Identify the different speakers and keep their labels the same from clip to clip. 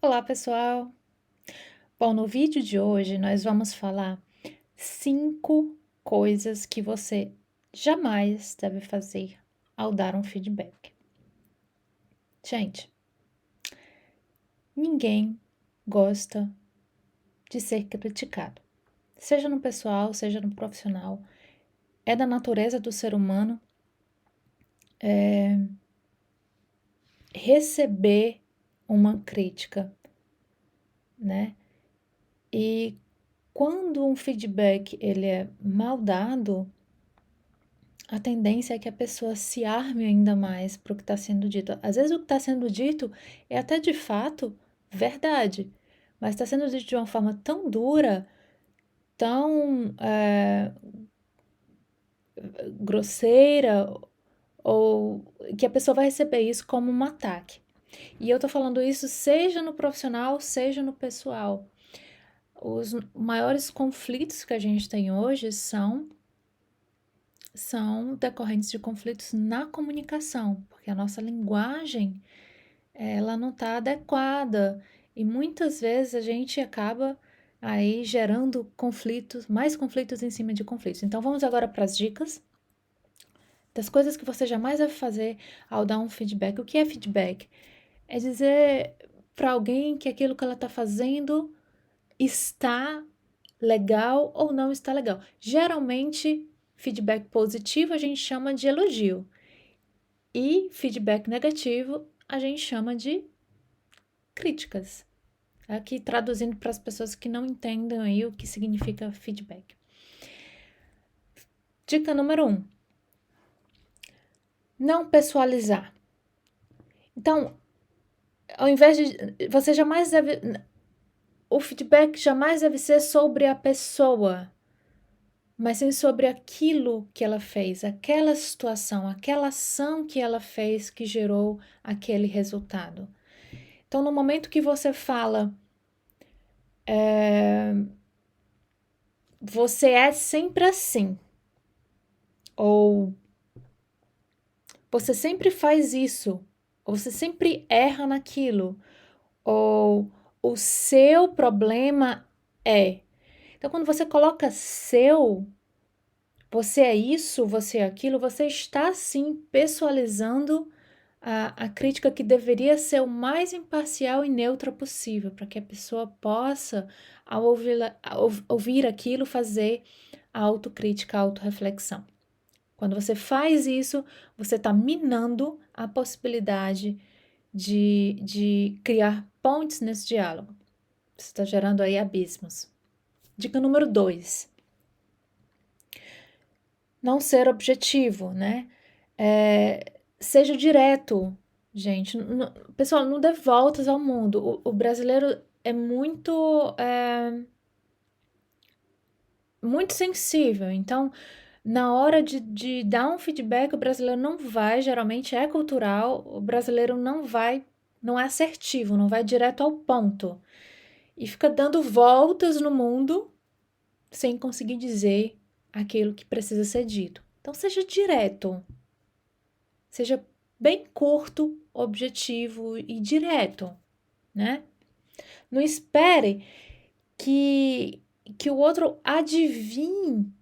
Speaker 1: Olá, pessoal! Bom, no vídeo de hoje nós vamos falar 5 coisas que você jamais deve fazer ao dar um feedback. Gente, ninguém gosta de ser criticado, seja no pessoal, seja no profissional. É da natureza do ser humano receber uma crítica, né? E quando um feedback ele é mal dado, a tendência é que a pessoa se arme ainda mais para o que está sendo dito. Às vezes o que está sendo dito é até de fato verdade, mas está sendo dito de uma forma tão dura, tão grosseira, ou que a pessoa vai receber isso como um ataque. E eu tô falando isso seja no profissional, seja no pessoal. Os maiores conflitos que a gente tem hoje são decorrentes de conflitos na comunicação, porque a nossa linguagem ela não está adequada e muitas vezes a gente acaba aí gerando conflitos, mais conflitos em cima de conflitos. Então vamos agora para as dicas das coisas que você jamais deve fazer ao dar um feedback. O que é feedback? É dizer para alguém que aquilo que ela está fazendo está legal ou não está legal. Geralmente, feedback positivo a gente chama de elogio e feedback negativo a gente chama de críticas. Aqui traduzindo para as pessoas que não entendem aí o que significa feedback. Dica número 1. Não pessoalizar. Então, ao invés de... Você jamais deve... O feedback jamais deve ser sobre a pessoa, mas sim sobre aquilo que ela fez, aquela situação, aquela ação que ela fez que gerou aquele resultado. Então, no momento que você fala, você é sempre assim, ou você sempre faz isso, ou você sempre erra naquilo, ou o seu problema é. Então, quando você coloca seu, você é isso, você é aquilo, você está sim pessoalizando a crítica que deveria ser o mais imparcial e neutra possível, para que a pessoa possa, ao ouvir aquilo, fazer a autocrítica, a autorreflexão. Quando você faz isso, você está minando a possibilidade de criar pontes nesse diálogo. Você está gerando aí abismos. Dica número 2. Não ser objetivo, né? Seja direto, gente. Pessoal, não dê voltas ao mundo. O brasileiro é muito sensível. Então, na hora de dar um feedback, o brasileiro não vai, geralmente é cultural, o brasileiro não é assertivo, não vai direto ao ponto. E fica dando voltas no mundo sem conseguir dizer aquilo que precisa ser dito. Então, seja direto. Seja bem curto, objetivo e direto, né? Não espere que o outro adivinhe.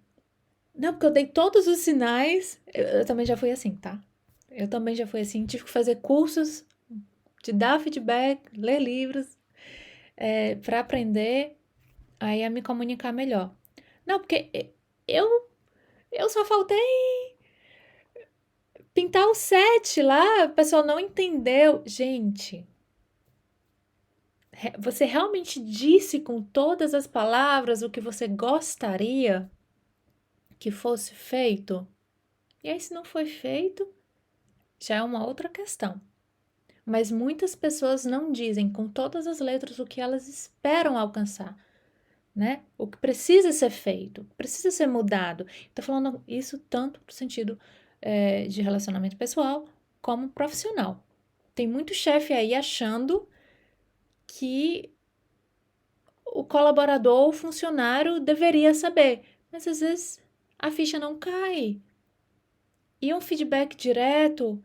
Speaker 1: Não, porque eu dei todos os sinais. Eu também já fui assim, tá? Eu também já fui assim. Tive que fazer cursos de dar feedback, ler livros, para aprender aí a me comunicar melhor. Não, porque eu só faltei pintar o set lá, o pessoal não entendeu. Gente, você realmente disse com todas as palavras o que você gostaria que fosse feito? E aí, se não foi feito, já é uma outra questão. Mas muitas pessoas não dizem com todas as letras o que elas esperam alcançar, né? O que precisa ser feito, precisa ser mudado. Estou falando isso tanto no sentido de relacionamento pessoal como profissional. Tem muito chefe aí achando que o colaborador ou funcionário deveria saber, mas às vezes a ficha não cai. E um feedback direto,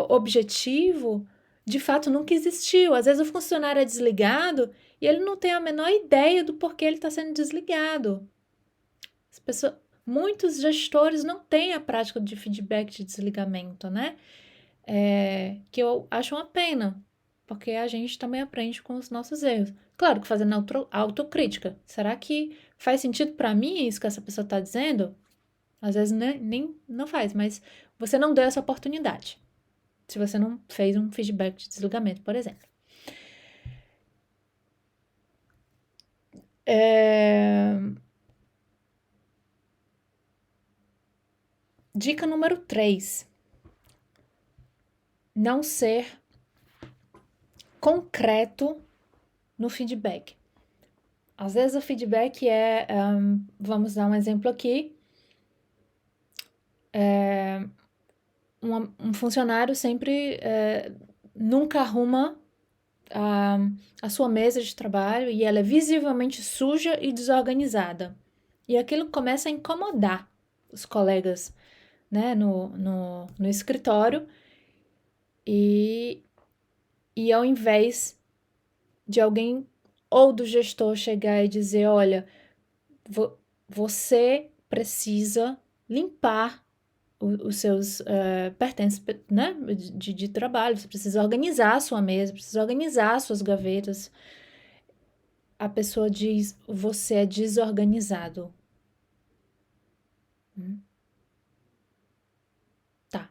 Speaker 1: objetivo, de fato nunca existiu. Às vezes o funcionário é desligado e ele não tem a menor ideia do porquê ele está sendo desligado. Muitos gestores não têm a prática de feedback de desligamento, né? Que eu acho uma pena, porque a gente também aprende com os nossos erros. Claro que fazendo autocrítica. Será que faz sentido para mim isso que essa pessoa está dizendo? Às vezes nem não faz, mas você não deu essa oportunidade. Se você não fez um feedback de desligamento, por exemplo. Dica número 3. Não ser concreto no feedback. Às vezes o feedback vamos dar um exemplo aqui, um funcionário sempre nunca arruma a sua mesa de trabalho e ela é visivelmente suja e desorganizada. E aquilo começa a incomodar os colegas, né, no escritório e ao invés de alguém ou do gestor chegar e dizer, olha, você precisa limpar os seus pertences, né, de trabalho, você precisa organizar a sua mesa, precisa organizar as suas gavetas. A pessoa diz, você é desorganizado. Tá.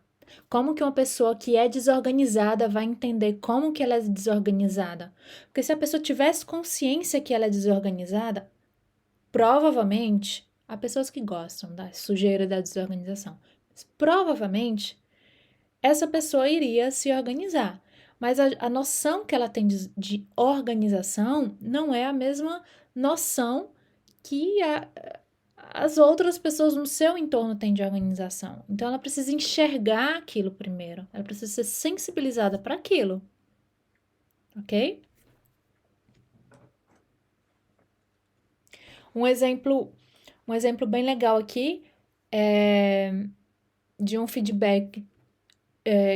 Speaker 1: Como que uma pessoa que é desorganizada vai entender como que ela é desorganizada? Porque se a pessoa tivesse consciência que ela é desorganizada, provavelmente, há pessoas que gostam da sujeira e da desorganização, mas provavelmente essa pessoa iria se organizar. Mas a noção que ela tem de organização não é a mesma noção que as outras pessoas no seu entorno têm de organização. Então ela precisa enxergar aquilo primeiro. Ela precisa ser sensibilizada para aquilo. Ok? Um exemplo bem legal aqui é de um feedback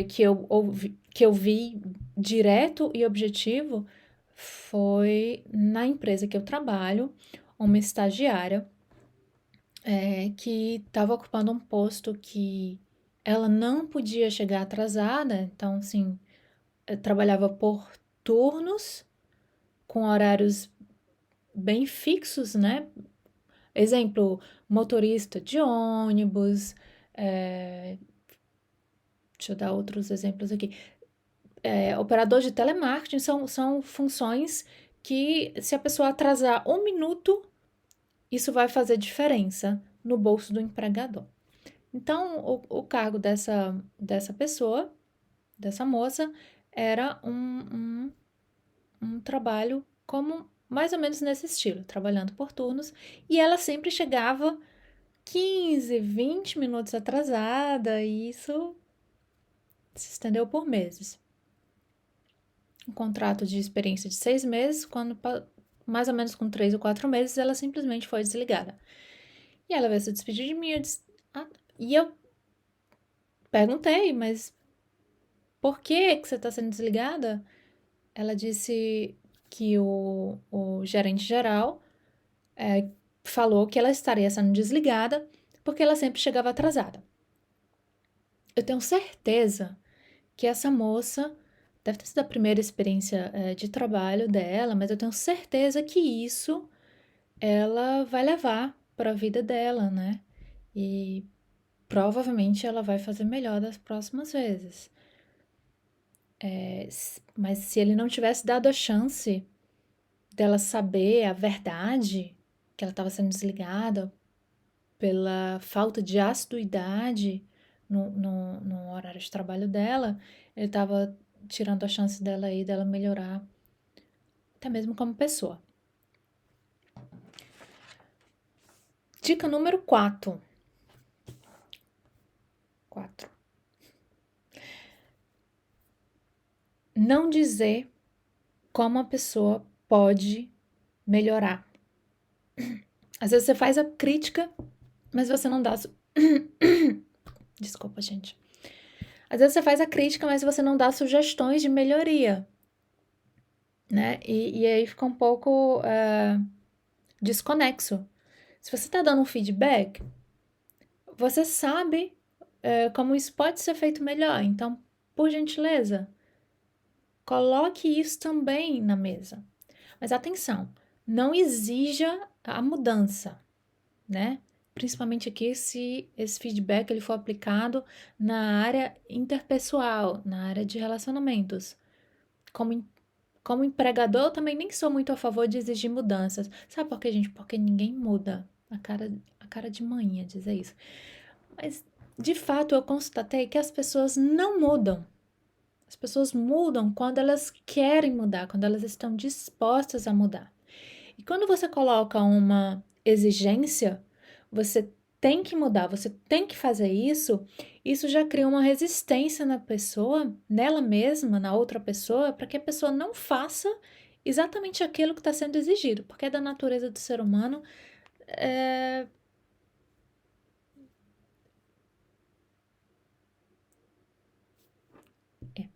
Speaker 1: que eu vi direto e objetivo foi na empresa que eu trabalho, uma estagiária que estava ocupando um posto que ela não podia chegar atrasada, então, assim, trabalhava por turnos, com horários bem fixos, né? Exemplo, motorista de ônibus, deixa eu dar outros exemplos aqui. Operador de telemarketing são funções que, se a pessoa atrasar 1 minuto, isso vai fazer diferença no bolso do empregador. Então, o cargo dessa pessoa, dessa moça, era um trabalho como mais ou menos nesse estilo, trabalhando por turnos, e ela sempre chegava 15, 20 minutos atrasada, e isso se estendeu por meses. Um contrato de experiência de 6 meses, quando mais ou menos com 3 ou 4 meses, ela simplesmente foi desligada. E ela veio se despedir de mim, e eu perguntei, mas por que você está sendo desligada? Ela disse que o gerente geral falou que ela estaria sendo desligada porque ela sempre chegava atrasada. Eu tenho certeza que essa moça deve ter sido a primeira experiência de trabalho dela, mas eu tenho certeza que isso ela vai levar para a vida dela, né? E provavelmente ela vai fazer melhor das próximas vezes. Mas se ele não tivesse dado a chance dela saber a verdade, que ela estava sendo desligada pela falta de assiduidade no horário de trabalho dela, ele estava tirando a chance dela aí, dela melhorar, até mesmo como pessoa. Dica número 4. Não dizer como a pessoa pode melhorar. Às vezes você faz a crítica, mas você não dá. Desculpa, gente. Às vezes você faz a crítica, mas você não dá sugestões de melhoria, né? E aí fica um pouco desconexo. Se você está dando um feedback, você sabe como isso pode ser feito melhor. Então, por gentileza, coloque isso também na mesa. Mas atenção, não exija a mudança, né? Principalmente aqui se esse feedback ele for aplicado na área interpessoal, na área de relacionamentos. Como empregador, eu também nem sou muito a favor de exigir mudanças. Sabe por quê, gente? Porque ninguém muda. A cara de manhã dizer isso. Mas, de fato, eu constatei que as pessoas não mudam. As pessoas mudam quando elas querem mudar, quando elas estão dispostas a mudar. E quando você coloca uma exigência, você tem que mudar, você tem que fazer isso já cria uma resistência na pessoa, nela mesma, na outra pessoa, para que a pessoa não faça exatamente aquilo que está sendo exigido, porque é da natureza do ser humano. É... é.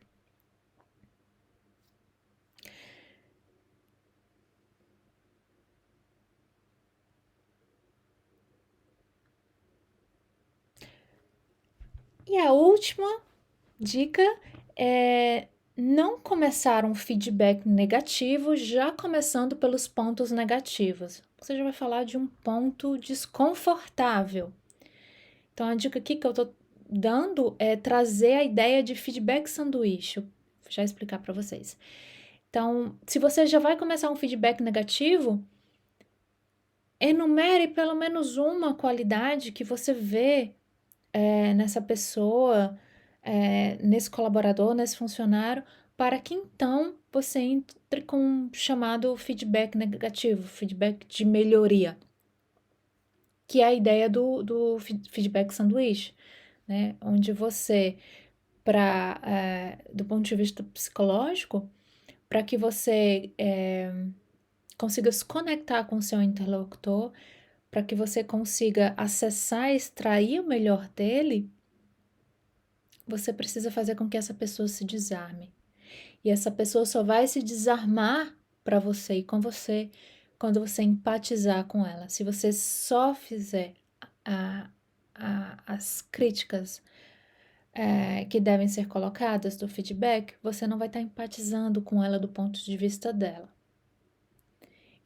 Speaker 1: E a última dica é não começar um feedback negativo já começando pelos pontos negativos. Você já vai falar de um ponto desconfortável. Então, a dica aqui que eu tô dando é trazer a ideia de feedback sanduíche. Vou já explicar para vocês. Então, se você já vai começar um feedback negativo, enumere pelo menos uma qualidade que você vê nessa pessoa, nesse colaborador, nesse funcionário, para que então você entre com um chamado feedback negativo, feedback de melhoria, que é a ideia do feedback sanduíche, né? Onde você, do ponto de vista psicológico, para que você consiga se conectar com o seu interlocutor, para que você consiga acessar e extrair o melhor dele, você precisa fazer com que essa pessoa se desarme. E essa pessoa só vai se desarmar para você e com você quando você empatizar com ela. Se você só fizer as críticas que devem ser colocadas do feedback, você não vai estar empatizando com ela do ponto de vista dela.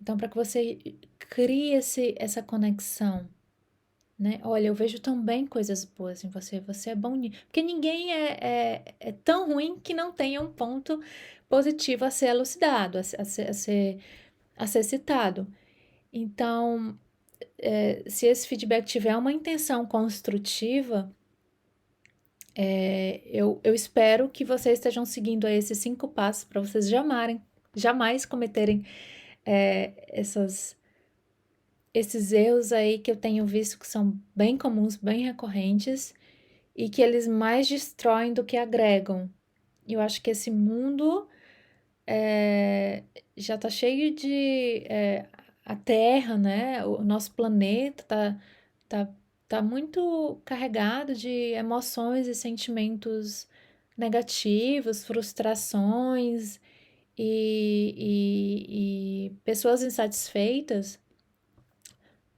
Speaker 1: Então, para que você crie essa conexão, né? Olha, eu vejo também coisas boas em você, você é bom nisso. Porque ninguém é tão ruim que não tenha um ponto positivo a ser elucidado, a ser citado. Então, se esse feedback tiver uma intenção construtiva, eu espero que vocês estejam seguindo a esses 5 passos para vocês jamais cometerem esses erros aí que eu tenho visto que são bem comuns, bem recorrentes e que eles mais destroem do que agregam. Eu acho que esse mundo já tá cheio de. A Terra, né? O nosso planeta tá, tá muito carregado de emoções e sentimentos negativos, frustrações e pessoas insatisfeitas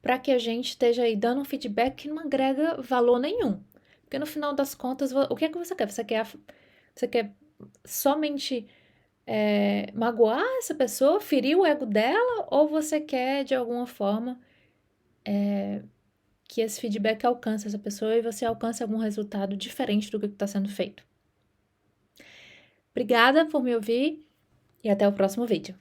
Speaker 1: para que a gente esteja aí dando um feedback que não agrega valor nenhum. Porque no final das contas, o que é que você quer? Você quer somente magoar essa pessoa, ferir o ego dela, ou você quer, de alguma forma, que esse feedback alcance essa pessoa e você alcance algum resultado diferente do que está sendo feito? Obrigada por me ouvir e até o próximo vídeo.